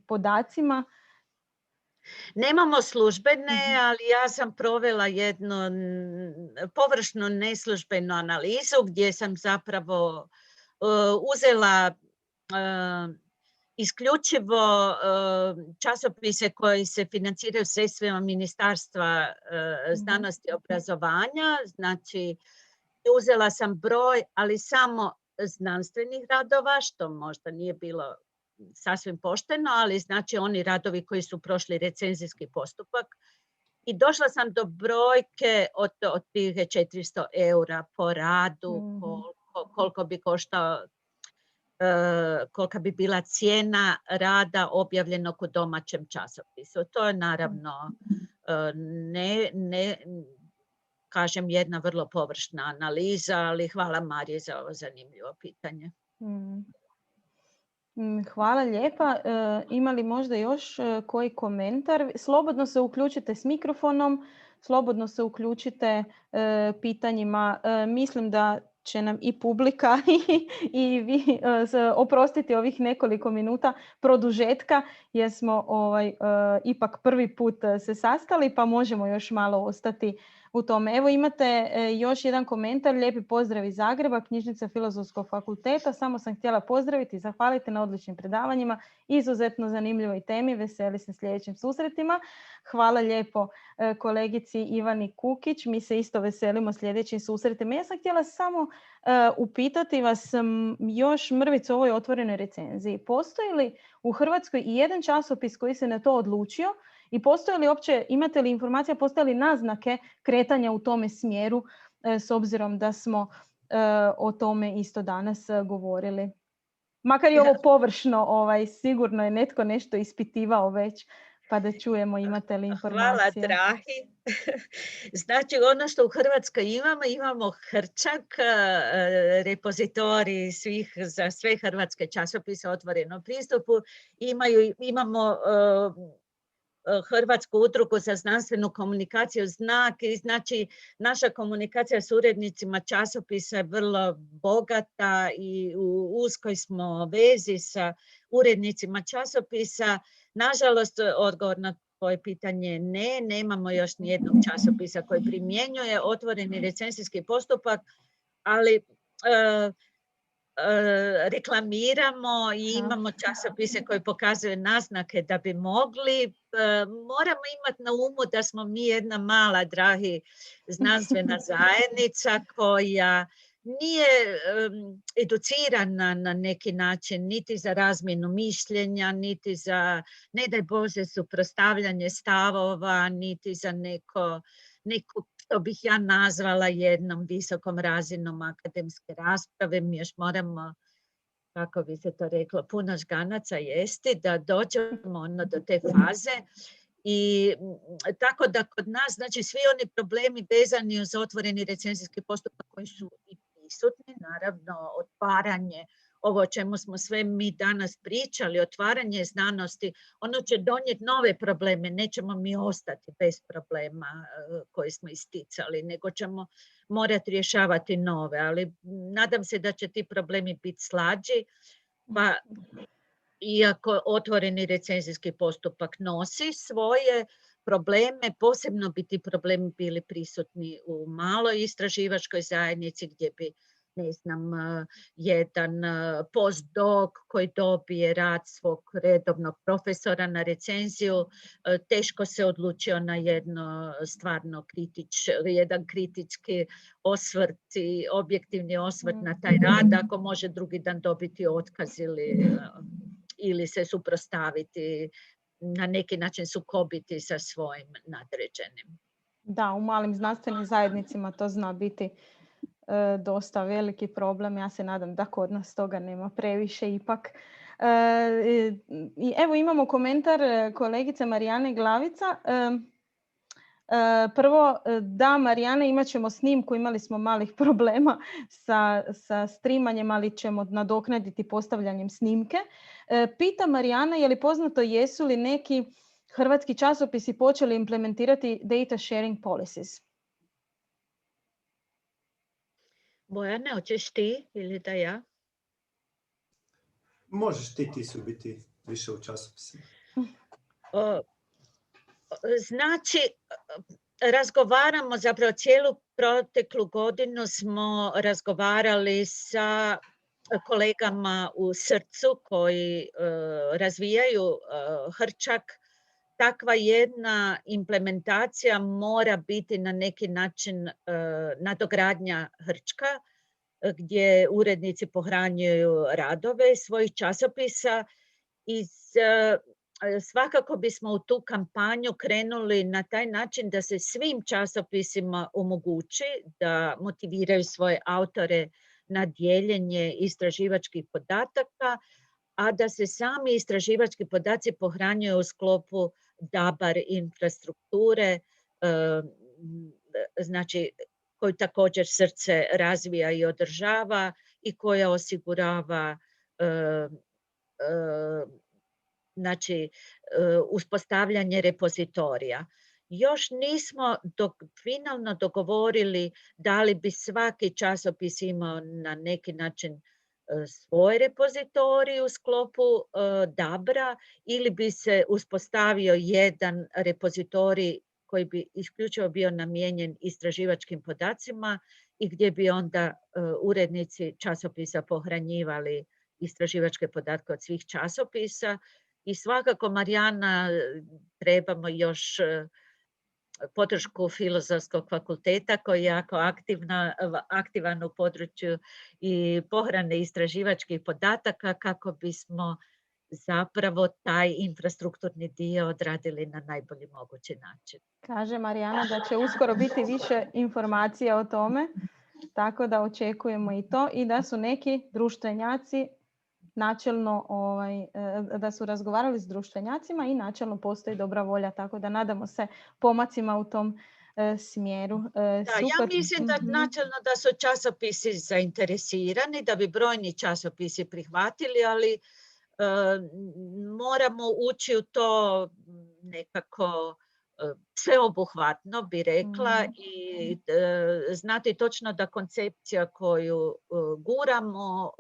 B: podacima?
E: Nemamo službene, ali ja sam provela jednu površnu neslužbenu analizu gdje sam zapravo uzela isključivo časopise koji se financiraju sredstvima Ministarstva znanosti i obrazovanja. Znači, uzela sam broj, ali samo znanstvenih radova, što možda nije bilo sasvim pošteno, ali znači oni radovi koji su prošli recenzijski postupak. I došla sam do brojke od tih €400 po radu, koliko bi koštao, kolika bi bila cijena rada objavljenog u domaćem časopisu. To je naravno kažem, jedna vrlo površna analiza, ali hvala Mariji za ovo zanimljivo pitanje.
B: Hvala lijepa. Ima li možda još koji komentar? Slobodno se uključite s mikrofonom, slobodno se uključite pitanjima. Mislim da će nam i publika i vi oprostiti ovih nekoliko minuta produžetka, jer smo ipak prvi put se sastali, pa možemo još malo ostati u tome. Evo, imate još jedan komentar. Lijepi pozdrav iz Zagreba, knjižnica Filozofskog fakulteta. Samo sam htjela pozdraviti i zahvaliti na odličnim predavanjima. Izuzetno zanimljivoj temi. Veseli se sljedećim susretima. Hvala lijepo kolegici Ivani Kukić. Mi se isto veselimo sljedećim susretima. Ja sam htjela samo upitati vas još mrvicu o ovoj otvorenoj recenziji. Postoji li u Hrvatskoj i jedan časopis koji se na to odlučio? I postoje li uopće, imate li informacija, postoje li naznake kretanja u tome smjeru, s obzirom da smo o tome isto danas govorili. Makar je ovo površno, sigurno je netko nešto ispitivao već, pa da čujemo imate li informacije.
E: Hvala, Drahi. Znači, ono što u Hrvatskoj imamo Hrčak, repozitorij za sve hrvatske časopise otvorenom pristupu. Imamo Hrvatsku udrugu za znanstvenu komunikaciju Znak i znači naša komunikacija s urednicima časopisa je vrlo bogata i u uskoj smo vezi sa urednicima časopisa. Nažalost, odgovor na tvoje pitanje ne, nemamo još nijednog časopisa koji primjenjuje otvoreni recenzijski postupak, ali reklamiramo i imamo časopise koji pokazuju naznake da bi mogli. Moramo imati na umu da smo mi jedna mala, Drahi, znanstvena zajednica koja nije educirana na neki način niti za razmjenu mišljenja, niti za, ne daj Bože, suprotstavljanje stavova, niti za neku, što bih ja nazvala jednom visokom razinom akademske rasprave. Mi još moramo, kako bi se to reklo, puno žganaca jesti da dođemo do te faze. I tako da kod nas, znači, svi oni problemi vezani uz otvoreni recenzijski postupak koji su i prisutni, naravno otvaranje, ovo o čemu smo sve mi danas pričali, otvaranje znanosti, ono će donijeti nove probleme, nećemo mi ostati bez problema koje smo isticali, nego ćemo morati rješavati nove, ali nadam se da će ti problemi biti slađi, pa iako otvoreni recenzijski postupak nosi svoje probleme, posebno bi ti problemi bili prisutni u maloj istraživačkoj zajednici gdje bi, ne znam, jedan postdoc koji dobije rad svog redovnog profesora na recenziju, teško se odlučio na jedno stvarno jedan kritički osvrt i objektivni osvrt na taj rad, ako može drugi dan dobiti otkaz ili se suprotstaviti, na neki način sukobiti sa svojim nadređenim.
B: Da, u malim znanstvenim zajednicama to zna biti dosta veliki problem. Ja se nadam da kod nas toga nema previše ipak. I evo imamo komentar kolegice Marijane Glavica. Prvo, da, Marijane, imat ćemo snimku, imali smo malih problema sa streamanjem, ali ćemo nadoknaditi postavljanjem snimke. Pita Marijana, je li poznato jesu li neki hrvatski časopisi počeli implementirati data sharing policies?
E: Bojane, hoćeš ti ili da ja?
D: Možeš ti su biti više u časopisima.
E: Znači, razgovaramo, zapravo cijelu proteklu godinu smo razgovarali sa kolegama u Srcu koji razvijaju Hrčak. Takva jedna implementacija mora biti na neki način nadogradnja Hrčka, gdje urednici pohranjuju radove svojih časopisa i svakako bismo u tu kampanju krenuli na taj način da se svim časopisima omogući da motiviraju svoje autore na dijeljenje istraživačkih podataka, a da se sami istraživački podaci pohranjuju u sklopu DABAR infrastrukture, znači koju također Srce razvija i održava i koja osigurava znači, uspostavljanje repozitorija. Još nismo finalno dogovorili da li bi svaki časopis imao na neki način svoj repozitorij u sklopu DABR-a ili bi se uspostavio jedan repozitorij koji bi isključivo bio namijenjen istraživačkim podacima i gdje bi onda urednici časopisa pohranjivali istraživačke podatke od svih časopisa. I svakako, Marijana, trebamo još podršku Filozofskog fakulteta koji je jako aktivan u području i pohrane istraživačkih podataka kako bismo zapravo taj infrastrukturni dio odradili na najbolji mogući način.
B: Kaže Marijana da će uskoro biti više informacija o tome. Tako da očekujemo i to i da su neki društvenjaci načelno, da su razgovarali s društvenjacima i načelno postoji dobra volja. Tako da nadamo se pomacima u tom smjeru.
E: Da, ja mislim da načelno da su časopisi zainteresirani, da bi brojni časopisi prihvatili, ali moramo ući u to nekako sveobuhvatno, bi rekla, i znati točno da koncepcija koju guramo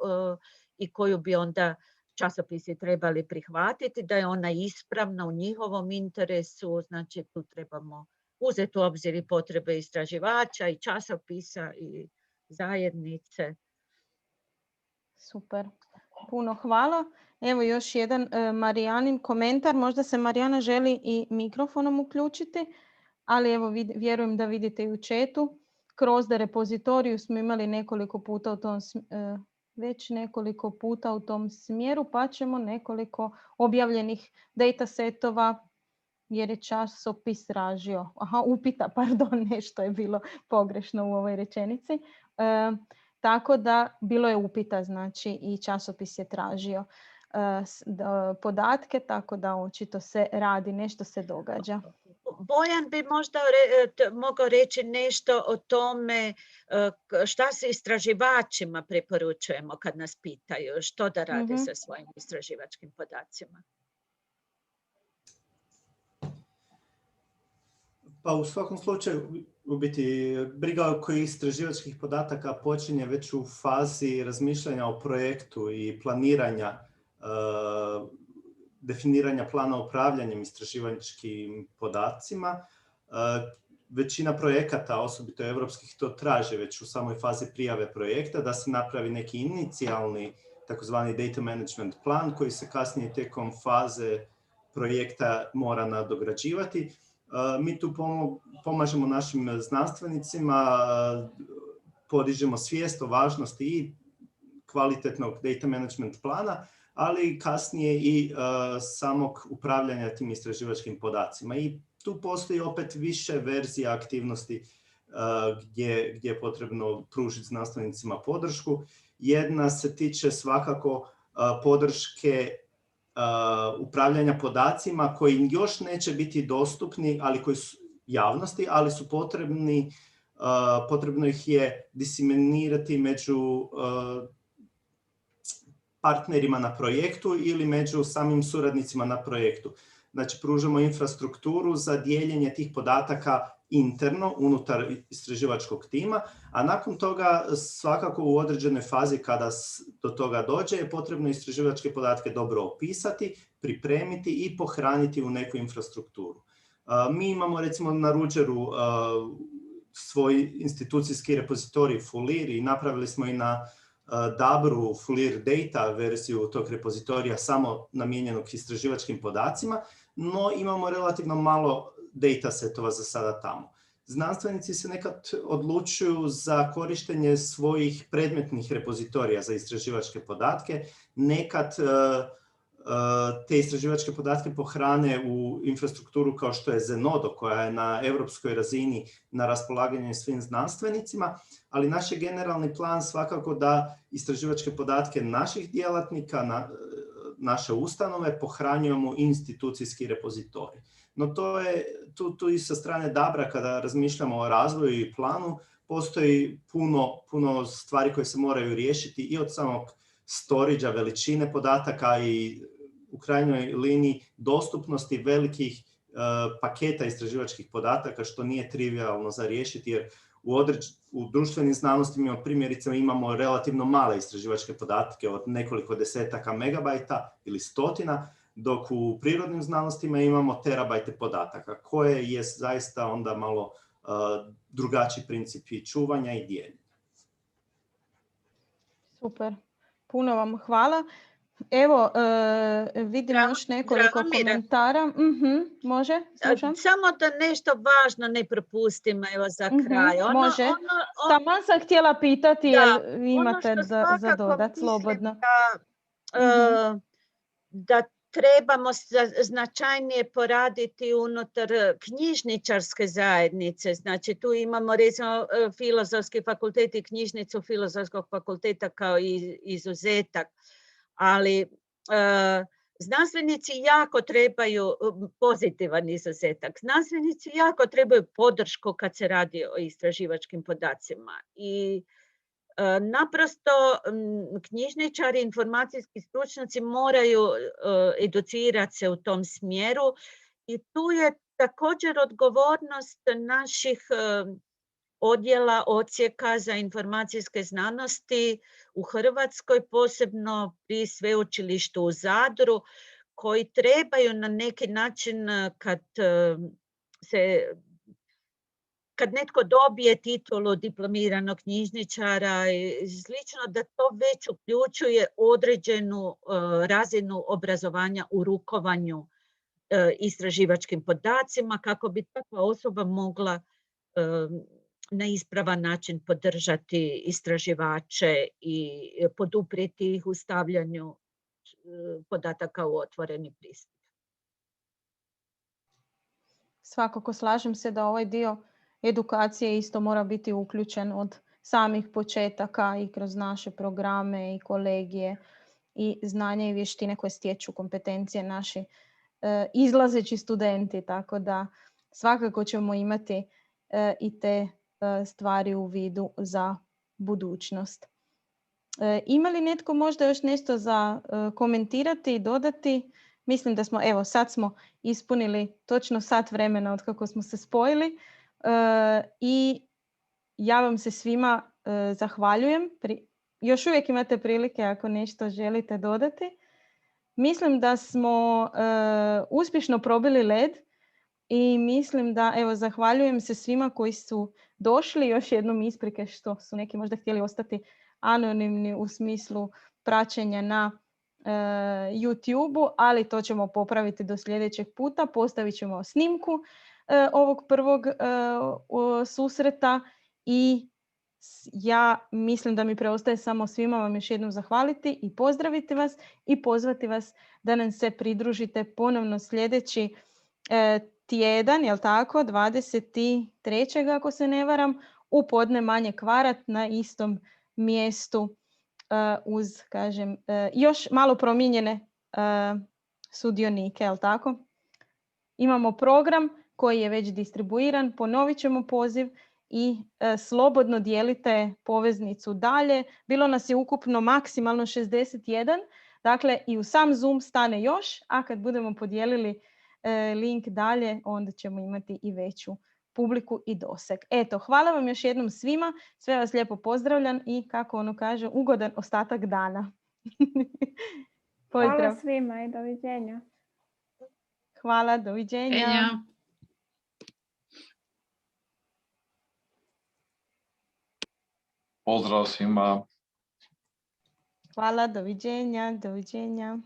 E: i koju bi onda časopisi trebali prihvatiti, da je ona ispravna u njihovom interesu. Znači tu trebamo uzeti u obzir i potrebe istraživača i časopisa i zajednice.
B: Super. Puno hvala. Evo još jedan Marijanin komentar. Možda se Marijana želi i mikrofonom uključiti, ali evo vjerujem da vidite i u chatu. Kroz the repozitoriju smo imali nekoliko puta u tom smjeru, pa ćemo nekoliko objavljenih datasetova, jer je časopis tražio. Upita, pardon, nešto je bilo pogrešno u ovoj rečenici. Tako da bilo je upita, znači i časopis je tražio podatke, tako da očito se radi, nešto se događa.
E: Bojan bi možda mogao reći nešto o tome šta se istraživačima preporučujemo kad nas pitaju što da rade sa svojim istraživačkim podacima.
D: Pa u svakom slučaju, u biti, briga oko istraživačkih podataka počinje već u fazi razmišljanja o projektu i planiranja, definiranja plana upravljanjem istraživačkim podacima. Većina projekata, osobito evropskih, to traže već u samoj fazi prijave projekta, da se napravi neki inicijalni takozvani data management plan koji se kasnije tijekom faze projekta mora nadograđivati. Mi tu pomažemo našim znanstvenicima, podižemo svijest o važnosti i kvalitetnog data management plana, ali kasnije i samog upravljanja tim istraživačkim podacima. I tu postoji opet više verzija aktivnosti gdje je potrebno pružiti znanstvenicima podršku. Jedna se tiče svakako podrške upravljanja podacima koji još neće biti dostupni, ali koji su javnosti, ali su potrebni, potrebno ih je diseminirati među partnerima na projektu ili među samim suradnicima na projektu. Znači, pružamo infrastrukturu za dijeljenje tih podataka interno, unutar istraživačkog tima, a nakon toga svakako u određenoj fazi kada do toga dođe je potrebno istraživačke podatke dobro opisati, pripremiti i pohraniti u neku infrastrukturu. Mi imamo recimo na Ruđeru svoj institucijski repozitorij Fulir i napravili smo i na Dabru Fulir Data verziju tog repozitorija samo namijenjenog istraživačkim podacima, no imamo relativno malo datasetova za sada tamo. Znanstvenici se nekad odlučuju za korištenje svojih predmetnih repozitorija za istraživačke podatke, nekad te istraživačke podatke pohrane u infrastrukturu kao što je Zenodo, koja je na europskoj razini na raspolaganju svim znanstvenicima, ali naš je generalni plan svakako da istraživačke podatke naših djelatnika, naše ustanove pohranjujemo institucijski repozitorij. No to je tu i sa strane Dabra kada razmišljamo o razvoju i planu, postoji puno stvari koje se moraju riješiti i od samog storage-a, veličine podataka i u krajnjoj liniji dostupnosti velikih paketa istraživačkih podataka, što nije trivialno za riješiti, jer u društvenim znanostima primjerice imamo relativno male istraživačke podatke od nekoliko desetaka megabajta ili stotina, dok u prirodnim znanostima imamo terabajte podataka, koje je zaista onda malo drugačiji princip i čuvanja i dijeljenja.
B: Super, puno vam hvala. Evo, vidim još nekoliko komentara. Može, slušam.
E: Samo da nešto važno ne propustim evo za kraj.
B: Može. Sama sam htjela pitati, jel imate za dodat slobodno.
E: Da trebamo značajnije poraditi unutar knjižničarske zajednice. Znači, tu imamo recimo Filozofski fakultet i knjižnicu Filozofskog fakulteta kao izuzetak, ali znanstvenici jako trebaju pozitivan izuzetak. Znanstvenici jako trebaju podršku kad se radi o istraživačkim podacima i naprosto knjižničari, informacijski stručnjaci moraju educirati se u tom smjeru i tu je također odgovornost naših odjela, odsjeka za informacijske znanosti u Hrvatskoj, posebno pri sveučilištu u Zadru, koji trebaju na neki način kad netko dobije titulu diplomiranog knjižničara i slično, da to već uključuje određenu razinu obrazovanja u rukovanju istraživačkim podacima, kako bi takva osoba mogla na ispravan način podržati istraživače i poduprijeti ih u stavljanju podataka u otvoreni pristup.
B: Svakako slažem se da ovaj dio edukacije isto mora biti uključen od samih početaka i kroz naše programe i kolegije i znanja i vještine koje stječu kompetencije naši izlazeći studenti, tako da svakako ćemo imati i te stvari u vidu za budućnost. Ima li netko možda još nešto za komentirati i dodati? Mislim da smo, evo sad smo ispunili točno sat vremena od kako smo se spojili i ja vam se svima zahvaljujem. Još uvijek imate prilike ako nešto želite dodati. Mislim da smo uspješno probili led i mislim da, evo, zahvaljujem se svima koji su došli. Još jednom isprike što su neki možda htjeli ostati anonimni u smislu praćenja na YouTube-u, ali to ćemo popraviti do sljedećeg puta. Postavit ćemo snimku ovog prvog susreta i ja mislim da mi preostaje samo svima vam još jednom zahvaliti i pozdraviti vas i pozvati vas da nam se pridružite ponovno sljedeći tjedan, jel tako, 23. ako se ne varam, u podne manje kvarat na istom mjestu uz, kažem, još malo promijenjene sudionike, jel tako? Imamo program koji je već distribuiran, ponovit ćemo poziv i slobodno dijelite poveznicu dalje. Bilo nas je ukupno maksimalno 61, dakle i u sam Zoom stane još, a kad budemo podijelili link dalje, onda ćemo imati i veću publiku i doseg. Eto, hvala vam još jednom svima, sve vas lijepo pozdravljam i kako ono kaže, ugodan ostatak dana.
A: Hvala svima i doviđenja.
B: Hvala, doviđenja.
C: Pozdrav svima.
B: Hvala, doviđenja, doviđenja.